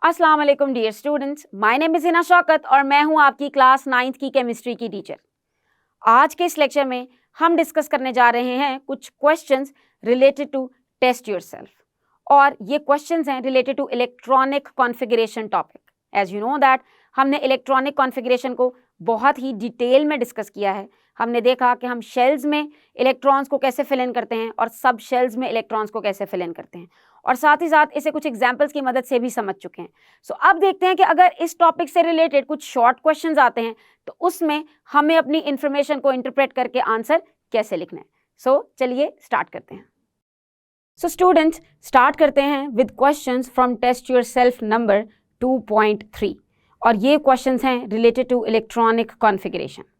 अस्सलाम वालेकुम dear students, my name is Hina Shaukat और मैं हूं आपकी क्लास 9th की केमिस्ट्री की टीचर। आज के इस लेक्चर में हम डिस्कस करने जा रहे हैं कुछ questions related to test yourself, और ये क्वेश्चंस हैं related to electronic configuration topic. As you know that हमने इलेक्ट्रॉनिक कॉन्फ़िगरेशन को बहुत ही डिटेल में डिस्कस किया है। हमने देखा कि हम शेल्स में इलेक्ट्रॉन्स को कैसे फिल इन करते हैं और सब शेल्स में इलेक्ट्रॉन्स को कैसे फिल इन करते हैं, और साथ ही साथ इसे कुछ एग्जाम्पल्स की मदद से भी समझ चुके हैं। सो अब देखते हैं कि अगर इस टॉपिक से रिलेटेड कुछ शॉर्ट क्वेश्चंस आते हैं तो उसमें हमें अपनी इंफॉर्मेशन को इंटरप्रेट करके आंसर कैसे लिखना है। सो चलिए स्टार्ट करते हैं। सो स्टूडेंट्स, स्टार्ट करते हैं with questions from test yourself number 2.3, और ये क्वेश्चंस हैं related to electronic configuration.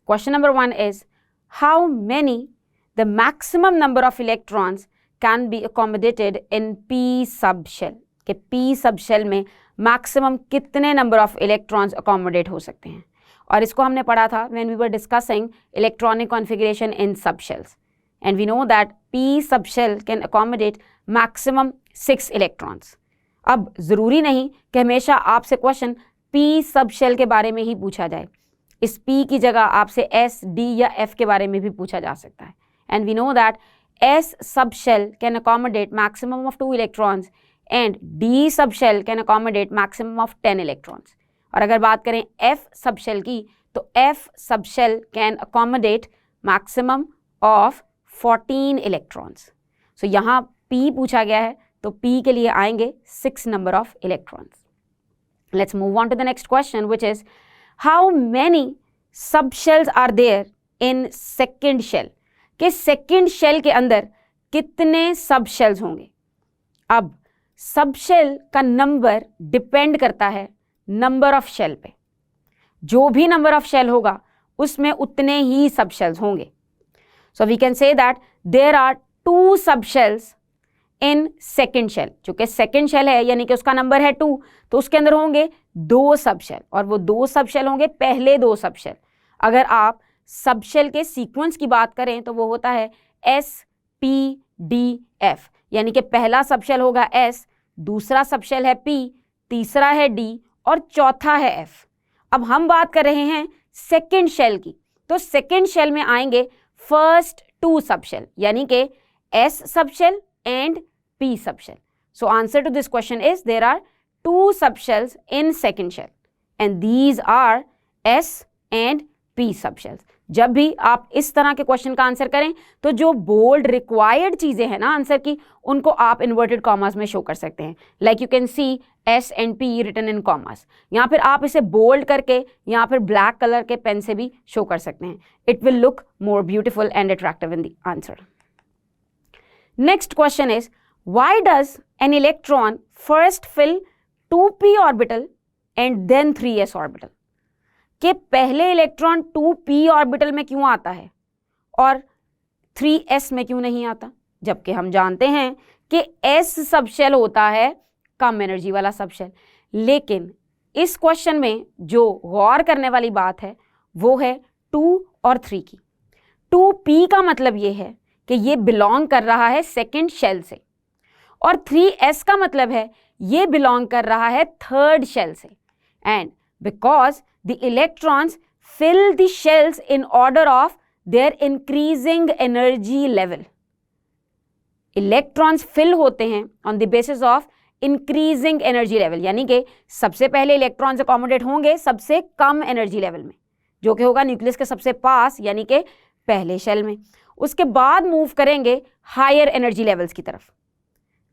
Question number 1 is, how many the maximum number of electrons can be accommodated in p subshell? कि p subshell में maximum कितने number of electrons accommodate हो सकते हैं, और इसको हमने पढ़ा था when we were discussing electronic configuration in subshells, and we know that p subshell can accommodate maximum 6 electrons. अब ज़रूरी नहीं कि हमेशा आपसे क्वेश्चन p subshell के बारे में ही पूछा जाए। इस P की जगह आपसे S, D या F के बारे में भी पूछा जा सकता है। And we know that S subshell can accommodate maximum of 2 electrons and D subshell can accommodate maximum of 10 electrons. और अगर बात करें F subshell की तो F subshell can accommodate maximum of 14 electrons. So यहाँ P पूछा गया है तो P के लिए आएंगे 6 number of electrons. Let's move on to the next question, which is, how many subshells are there in second shell? कि second shell के अंदर कितने subshells होंगे? अब subshell का नंबर डिपेंड करता है नंबर ऑफ शेल पे। जो भी नंबर ऑफ शेल होगा उसमें उतने ही subshells होंगे। So we can say that there are 2 subshells in second shell। जो कि second shell है यानी कि उसका नंबर है 2, तो उसके अंदर होंगे 2 सबशेल, और वो 2 सबशेल होंगे पहले 2 सबशेल। अगर आप सबशेल के सीक्वेंस की बात करें तो वो होता है S, P, D, F, यानी कि पहला सबशेल होगा S, दूसरा सबशेल है P, तीसरा है D और चौथा है F। अब हम बात कर रहे हैं सेकेंड शेल की, तो सेकेंड शेल में आएंगे फर्स्ट 2 सबशेल, यानी कि S subshell and P subshell. So answer to this question is, there are 2 subshells in second shell and these are S and P subshells. जब भी आप इस तरह के क्वेश्चन का आंसर करें तो जो बोल्ड रिक्वायर्ड चीज़ें हैं ना आंसर की, उनको आप इन्वर्टेड कॉमास में शो कर सकते हैं। Like you can see S and P written in commas, या फिर आप इसे बोल्ड करके या फिर ब्लैक कलर के पेन से भी शो कर सकते हैं। It will look more beautiful and attractive in the answer. Next question is, why does an electron first fill 2p orbital and then 3s orbital? कि पहले इलेक्ट्रॉन 2p ऑर्बिटल में क्यों आता है और 3s में क्यों नहीं आता, जबकि हम जानते हैं कि s सबशेल होता है कम एनर्जी वाला सबशेल। लेकिन इस क्वेश्चन में जो गौर करने वाली बात है वो है 2 और 3 की। 2p का मतलब ये है कि ये बिलोंग कर रहा है सेकेंड शेल से, और 3s का मतलब है ये बिलोंग कर रहा है थर्ड शेल से। And because the electrons fill the shells in order of their increasing energy level. Electrons fill होते हैं on the basis of increasing energy level, यानी कि सबसे पहले इलेक्ट्रॉन्स अकोमोडेट होंगे सबसे कम एनर्जी लेवल में, जो कि होगा न्यूक्लियस के सबसे पास यानी कि पहले शेल में। उसके बाद मूव करेंगे हायर एनर्जी लेवल्स की तरफ।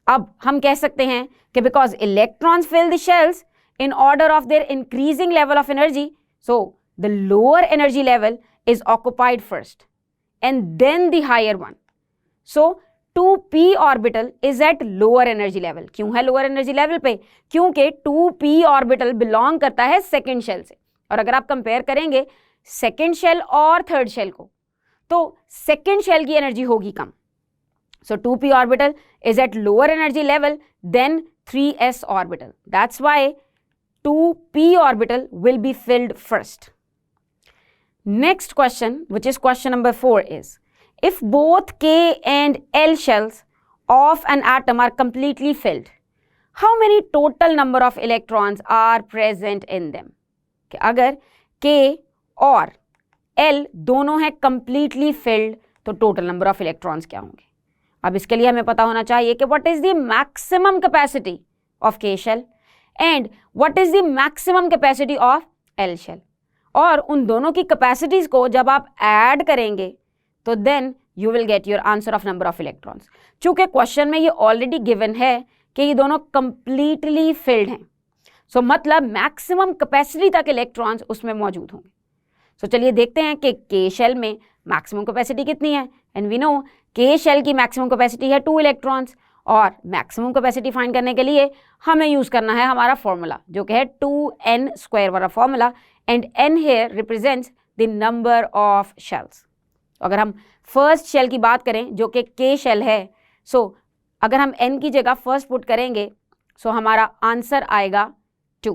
अब हम कह सकते हैं कि because electrons fill the shells in order of their increasing level of energy, so the lower energy level is occupied first and then the higher one. So 2p orbital is at lower energy level. क्यों है lower energy level पे? क्योंकि 2p orbital belong करता है second shell से, और अगर आप कंपेयर करेंगे सेकेंड शेल और थर्ड शेल को तो सेकेंड शेल की एनर्जी होगी कम। So 2p orbital is at lower energy level than 3s orbital. That's why 2p orbital will be filled first. Next question, which is question number 4, is, if both k and l shells of an atom are completely filled, how many total number of electrons are present in them, कि अगर K और L दोनों हैं completely filled तो total number of electrons क्या होंगे। अब इसके लिए हमें पता होना चाहिए कि what is the maximum capacity of K shell and what is the maximum capacity of L shell, और उन दोनों की कैपेसिटीज को जब आप ऐड करेंगे तो then you will get your answer of number of electrons. चूंकि क्वेश्चन में ये ऑलरेडी गिवन है कि ये दोनों कंप्लीटली फिल्ड हैं, सो मतलब मैक्सिमम कैपेसिटी तक इलेक्ट्रॉन्स उसमें मौजूद होंगे। सो चलिए देखते हैं कि K शेल में मैक्सिमम कैपेसिटी कितनी है, and we know K shell की मैक्सिमम कैपेसिटी है 2 इलेक्ट्रॉन्स, और मैक्सिमम कैपेसिटी फाइंड करने के लिए हमें यूज़ करना है हमारा फॉर्मूला जो कि है 2n² वाला formula, and n here represents the number of shells. अगर हम फर्स्ट शेल की बात करें जो कि K शेल है, सो अगर हम n की जगह फर्स्ट पुट करेंगे सो हमारा आंसर आएगा 2।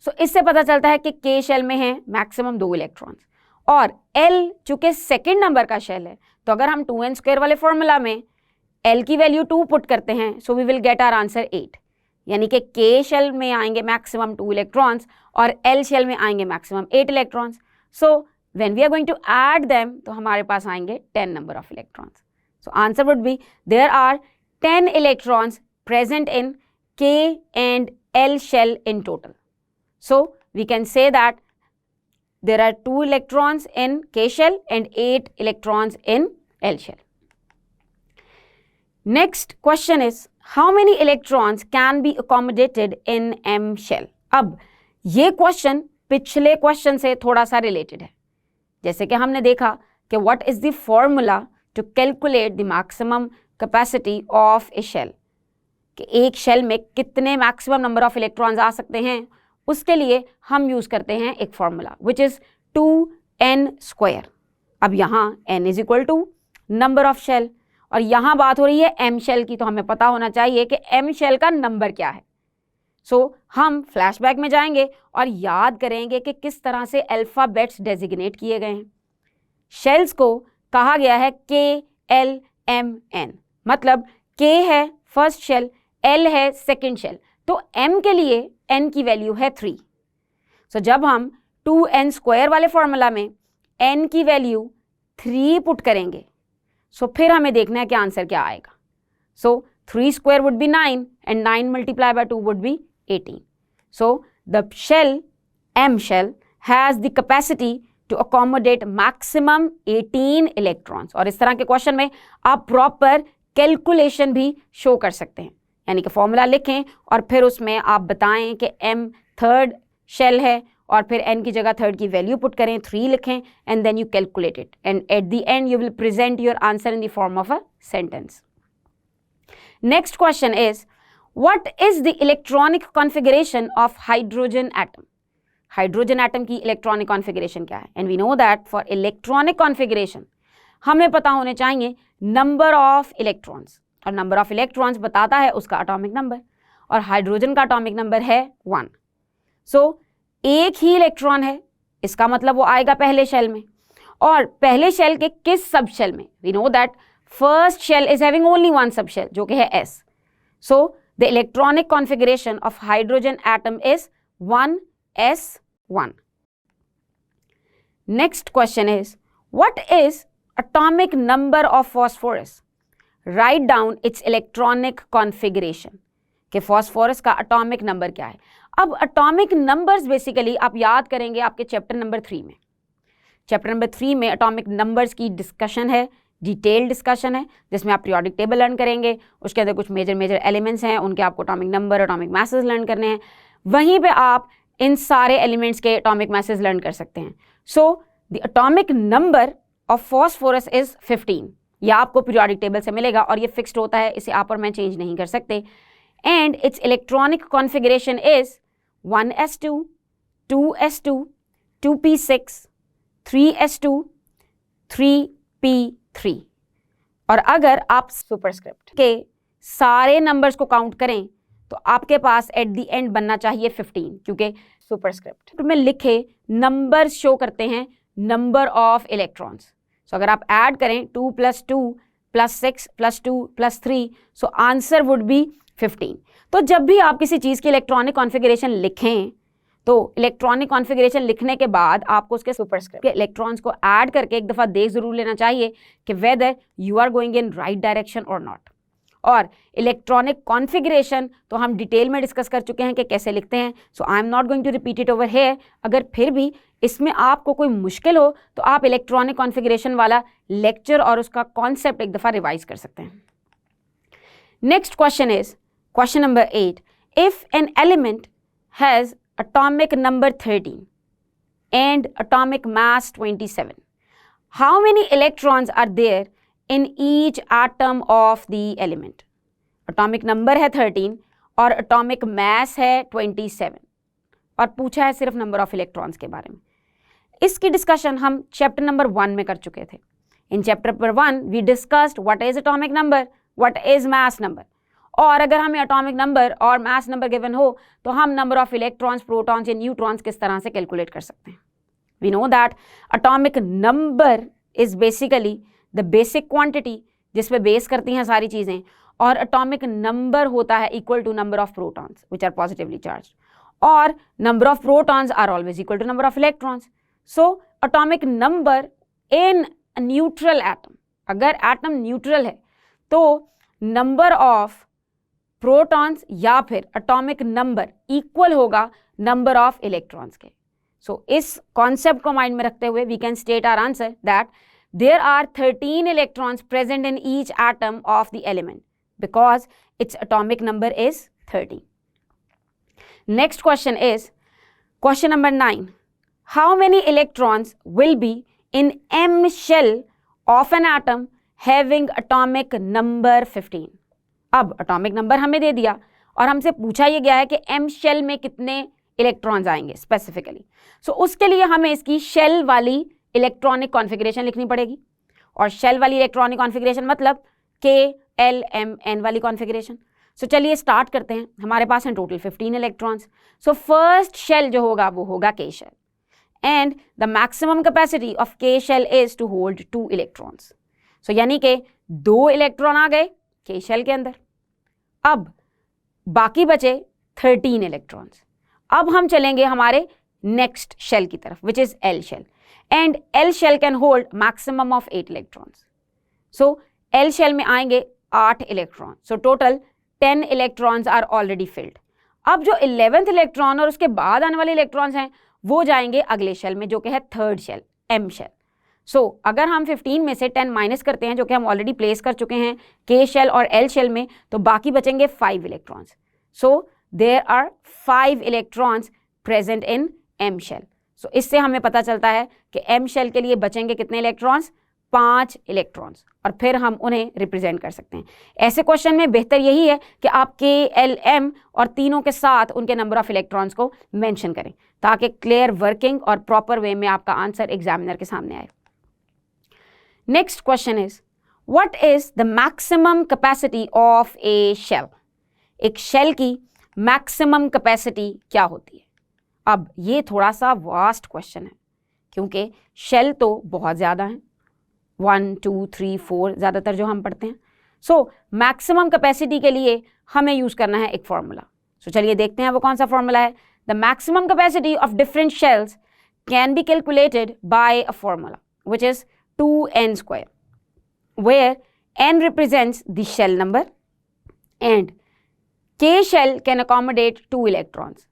सो इससे पता चलता है कि K शेल में है मैक्सिमम 2 इलेक्ट्रॉन्स, और L चूंकि सेकेंड नंबर का शेल है तो अगर हम 2n² वाले फॉर्मूला में L की वैल्यू 2 पुट करते हैं so we will get our answer 8, यानी कि K शेल में आएंगे मैक्सिमम 2 इलेक्ट्रॉन्स और L शेल में आएंगे maximum 8 electrons. So when we are going to add them तो हमारे पास आएंगे 10 number of electrons. So answer would be there are 10 electrons present in K and L shell in total. So we can say that there are 2 electrons in K shell and 8 electrons in L shell. Next question is how many electrons can be accommodated in M shell? अब ये question पिछले question से थोड़ा सा related है। जैसे कि हमने देखा कि what is the formula to calculate the maximum capacity of a shell, कि एक शेल में कितने मैक्सिमम नंबर ऑफ इलेक्ट्रॉन्स आ सकते हैं, उसके लिए हम यूज़ करते हैं एक फॉर्मूला विच इज़ 2n²। अब यहाँ n is equal to number of shell, और यहाँ बात हो रही है m शेल की, तो हमें पता होना चाहिए कि m शेल का नंबर क्या है। सो हम फ्लैशबैक में जाएंगे और याद करेंगे कि किस तरह से अल्फ़ाबेट्स डेजिग्नेट किए गए हैं। शेल्स को कहा गया है K L M N, मतलब K है फर्स्ट शेल, L है सेकेंड शेल, तो M के लिए N की वैल्यू है 3। सो जब हम 2n² वाले फॉर्मूला में N की वैल्यू 3 पुट करेंगे सो फिर हमें देखना है कि आंसर क्या आएगा। So 3² would be 9 and 9 multiply by 2 would be 18। So the shell M shell has the capacity to accommodate maximum 18 electrons, और इस तरह के क्वेश्चन में आप प्रॉपर कैलकुलेशन भी शो कर सकते हैं, यानी कि फॉर्मूला लिखें और फिर उसमें आप बताएं कि M थर्ड शेल है और फिर n की जगह थर्ड की वैल्यू पुट करें, 3 लिखें, and then you calculate it, and at the end you will present your answer in the form of a sentence. Next question is what is the electronic configuration of hydrogen atom. Hydrogen atom की electronic configuration क्या है, and we know that for electronic configuration हमें पता होने चाहिए number of electrons, और number of electrons बताता है उसका एटॉमिक नंबर, और हाइड्रोजन का एटॉमिक नंबर है 1। सो एक ही इलेक्ट्रॉन है, इसका मतलब वो आएगा पहले शेल में, और पहले शेल के किस सब शेल में, we know that first shell is having only 1 sub shell जो कि है S। So the electronic configuration of hydrogen atom is 1s1। Next question is what is atomic number of phosphorus? Write down its electronic configuration, कि phosphorus का atomic number क्या है। अब atomic numbers basically आप याद करेंगे आपके चैप्टर नंबर 3 में। चैप्टर नंबर 3 में atomic numbers की डिस्कशन है, डिटेल डिस्कशन है, जिसमें आप पीरियोडिक टेबल लर्न करेंगे, उसके अंदर कुछ मेजर एलिमेंट्स हैं, उनके आपको atomic number, atomic masses learn करने हैं, वहीं पे आप इन सारे एलिमेंट्स के atomic masses लर्न कर सकते हैं। So the atomic number of phosphorus is 15, यह आपको पीरियोडिक टेबल से मिलेगा और ये फिक्स्ड होता है, इसे आप और मैं चेंज नहीं कर सकते, and it's electronic configuration is 1s2, 2s2, 2p6, 3s2, 3p3। और अगर आप सुपरस्क्रिप्ट के सारे नंबर्स को काउंट करें तो आपके पास एट द एंड बनना चाहिए 15, क्योंकि सुपरस्क्रिप्ट में लिखे नंबर्स शो करते हैं नंबर ऑफ इलेक्ट्रॉन्स। सो अगर आप ऐड करें 2 + 2 + 6 + 2 + 3, सो आंसर वुड बी 15। तो जब भी आप किसी चीज़ की इलेक्ट्रॉनिक कॉन्फ़िगरेशन लिखें तो इलेक्ट्रॉनिक कॉन्फ़िगरेशन लिखने के बाद आपको उसके सुपरस्क्रिप्ट के इलेक्ट्रॉन्स को ऐड करके एक दफ़ा देख ज़रूर लेना चाहिए कि whether you are going in right direction और नॉट। और इलेक्ट्रॉनिक कॉन्फ़िगरेशन तो हम डिटेल में डिस्कस कर चुके हैं कि कैसे लिखते हैं, so I am not going to repeat it over here. अगर फिर भी इसमें आपको कोई मुश्किल हो तो आप इलेक्ट्रॉनिक कॉन्फ़िगरेशन वाला लेक्चर और उसका कॉन्सेप्ट एक दफ़ा रिवाइज कर सकते हैं। Next question is question number 8, if an element has atomic number 13 and atomic mass 27, how many electrons are there in each atom of the element? atomic number है 13 और atomic mass है 27 और पूछा है सिर्फ number of electrons के बारे में। इसकी डिस्कशन हम चैप्टर नंबर 1 में कर चुके थे। In chapter number 1 we discussed what is atomic number, what is mass number, और अगर हमें एटॉमिक नंबर और मास नंबर गिवन हो तो हम नंबर ऑफ इलेक्ट्रॉन्स, प्रोटॉन्स या न्यूट्रॉन्स किस तरह से कैलकुलेट कर सकते हैं। We know that atomic number is basically the basic quantity जिस पे बेस करती हैं सारी चीज़ें, और एटॉमिक नंबर होता है equal to number of protons which are positively charge, और number of protons are always equal to number of electrons. So atomic number in neutral atom, अगर एटम न्यूट्रल है तो नंबर ऑफ प्रोटॉन्स या फिर atomic number equal होगा number of electrons के। So इस concept को माइंड में रखते हुए we can state our answer that there are 13 electrons present in each atom of the element because its atomic number is 13। Next question is question number 9, how many electrons will be in M shell of an atom having atomic number 15? अब atomic number हमें दे दिया और हमसे पूछा ये गया है कि एम शेल में कितने इलेक्ट्रॉन्स आएंगे स्पेसिफिकली। सो उसके लिए हमें इसकी शेल वाली इलेक्ट्रॉनिक कॉन्फ़िगरेशन लिखनी पड़ेगी, और शेल वाली इलेक्ट्रॉनिक कॉन्फ़िगरेशन मतलब KLMN वाली कॉन्फ़िगरेशन। सो चलिए स्टार्ट करते हैं। हमारे पास हैं total 15 electrons. So first shell जो होगा वो होगा K shell, and the maximum capacity of K shell is to hold 2 electrons. So यानी कि 2 इलेक्ट्रॉन आ गए K शेल के अंदर। अब बाकी बचे 13 इलेक्ट्रॉन्स। अब हम चलेंगे हमारे नेक्स्ट शेल की तरफ which is L shell, and L shell can hold maximum of 8 electrons. So L shell में आएंगे 8 electron. So total 10 electrons are already filled. अब जो 11th इलेक्ट्रॉन और उसके बाद आने वाले इलेक्ट्रॉन्स हैं वो जाएंगे अगले शेल में जो कि है थर्ड शेल M शेल। सो अगर हम 15 में से 10 माइनस करते हैं जो कि हम ऑलरेडी प्लेस कर चुके हैं K शेल और L शेल में, तो बाकी बचेंगे 5 electrons. So there are 5 electrons present in M shell. So इससे हमें पता चलता है कि M शेल के लिए बचेंगे कितने इलेक्ट्रॉन्स? 5 इलेक्ट्रॉन्स, और फिर हम उन्हें रिप्रेजेंट कर सकते हैं। ऐसे क्वेश्चन में बेहतर यही है कि आप K, L, M और तीनों के साथ उनके नंबर ऑफ इलेक्ट्रॉन्स को मेंशन करें ताकि क्लियर वर्किंग और प्रॉपर वे में आपका आंसर एग्जामिनर के सामने आए। Next question is, what is the maximum capacity of a shell? एक शेल की मैक्सिमम कैपेसिटी क्या होती है? अब ये थोड़ा सा वास्ट क्वेश्चन है क्योंकि शेल तो बहुत ज़्यादा हैं, 1, 2, 3, 4 ज़्यादातर जो हम पढ़ते हैं। सो मैक्सिमम कैपेसिटी के लिए हमें यूज़ करना है एक फॉर्मूला। सो चलिए देखते हैं वो कौन सा फॉर्मूला है। The maximum capacity of different shells can be calculated by a formula which is 2n square, where n represents the shell number and K shell can accommodate 2 electrons,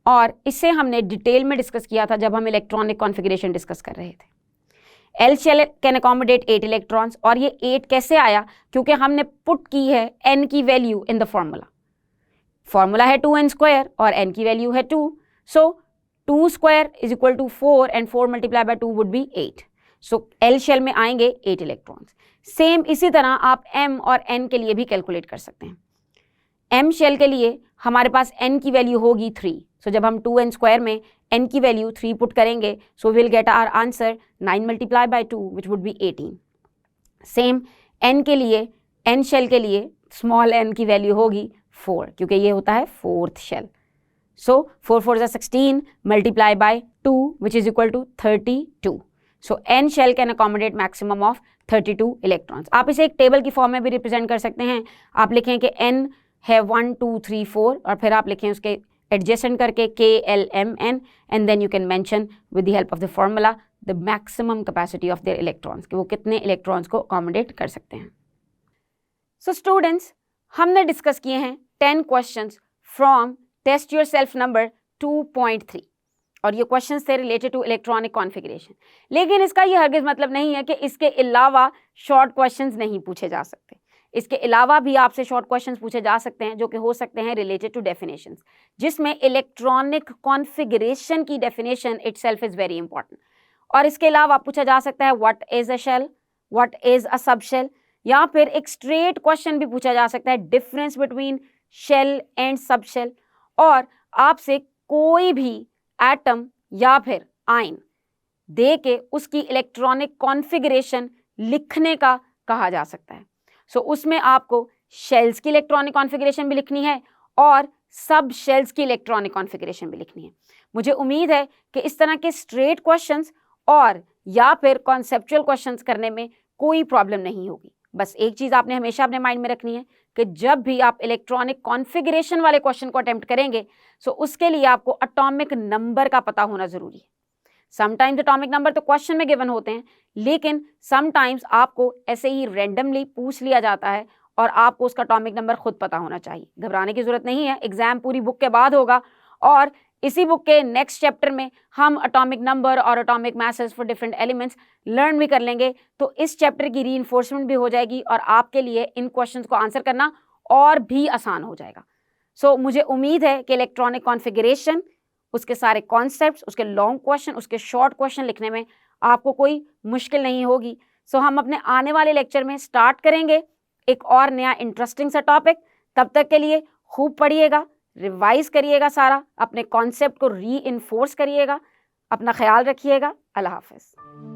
और इससे हमने डिटेल में डिस्कस किया था जब हम electronic configuration discuss कर रहे थे। L shell can accommodate 8 electrons, और ये 8 कैसे आया? क्योंकि हमने पुट की है n की value in the formula. Formula है 2n square और n की वैल्यू है 2, सो 2 square is equal to 4 and 4 multiplied by 2 would be 8। So L shell में आएंगे 8 इलेक्ट्रॉन्स। सेम इसी तरह आप M और N के लिए भी कैलकुलेट कर सकते हैं। M शेल के लिए हमारे पास N की वैल्यू होगी 3। सो जब हम 2n स्क्वायर में N की वैल्यू 3 पुट करेंगे so will get our answer 9 multiply by 2 which would be 18। Same N के लिए, N शेल के लिए स्मॉल n की वैल्यू होगी 4 क्योंकि ये होता है 4th shell. So 4 4 16 multiply by 2 which is equal to 32। So N shell can accommodate maximum of 32 electrons. आप इसे एक टेबल की फॉर्म में भी रिप्रेजेंट कर सकते हैं। आप लिखें कि N है 1 2 3 4 और फिर आप लिखें उसके एडजेसेंट करके KLMN and then you can mention with the help of the formula the maximum capacity of their electrons, कि वो कितने इलेक्ट्रॉन्स को अकोमोडेट कर सकते हैं। सो स्टूडेंट्स, हमने डिस्कस किए हैं 10 questions from test yourself number 2.3 और ये क्वेश्चंस थे रिलेटेड टू इलेक्ट्रॉनिक कॉन्फ़िगरेशन। लेकिन इसका ये हरगिज़ मतलब नहीं है कि इसके अलावा शॉर्ट क्वेश्चंस नहीं पूछे जा सकते। इसके अलावा भी आपसे शॉर्ट क्वेश्चंस पूछे जा सकते हैं जो कि हो सकते हैं रिलेटेड टू डेफिनेशंस, जिसमें इलेक्ट्रॉनिक कॉन्फ़िगरेशन की definition itself is very important. और इसके अलावा पूछा जा सकता है what is a shell, what is a sub shell, या फिर एक स्ट्रेट क्वेश्चन भी पूछा जा सकता है difference between shell and sub shell, और आपसे कोई भी एटम या फिर आयन दे के उसकी इलेक्ट्रॉनिक कॉन्फ़िगरेशन लिखने का कहा जा सकता है। सो उसमें आपको शेल्स की इलेक्ट्रॉनिक कॉन्फ़िगरेशन भी लिखनी है और सब शेल्स की इलेक्ट्रॉनिक कॉन्फ़िगरेशन भी लिखनी है। मुझे उम्मीद है कि इस तरह के स्ट्रेट क्वेश्चंस और या फिर कॉन्सेप्चुअल क्वेश्चंस करने में कोई प्रॉब्लम नहीं होगी। बस एक चीज़ आपने हमेशा अपने माइंड में रखनी है कि जब भी आप इलेक्ट्रॉनिक कॉन्फ़िगरेशन वाले क्वेश्चन को अटेम्प्ट करेंगे सो उसके लिए आपको एटॉमिक नंबर का पता होना ज़रूरी है। समटाइम्स एटॉमिक नंबर तो क्वेश्चन में गिवन होते हैं, लेकिन समटाइम्स आपको ऐसे ही रैंडमली पूछ लिया जाता है और आपको उसका एटॉमिक नंबर खुद पता होना चाहिए। घबराने की ज़रूरत नहीं है, एग्जाम पूरी बुक के बाद होगा और इसी बुक के नेक्स्ट चैप्टर में हम एटॉमिक नंबर और atomic masses for different elements learn भी कर लेंगे। तो इस चैप्टर की रीइंफोर्समेंट भी हो जाएगी और आपके लिए इन क्वेश्चंस को आंसर करना और भी आसान हो जाएगा। सो मुझे उम्मीद है कि इलेक्ट्रॉनिक कॉन्फ़िगरेशन, उसके सारे कॉन्सेप्ट्स, उसके लॉन्ग क्वेश्चन, उसके शॉर्ट क्वेश्चन लिखने में आपको कोई मुश्किल नहीं होगी। सो हम अपने आने वाले लेक्चर में स्टार्ट करेंगे एक और नया इंटरेस्टिंग सा टॉपिक। तब तक के लिए खूब पढ़िएगा, रिवाइज करिएगा, सारा अपने कॉन्सेप्ट को रीइंफोर्स करिएगा। अपना ख्याल रखिएगा। अल्लाह हाफ़िज़।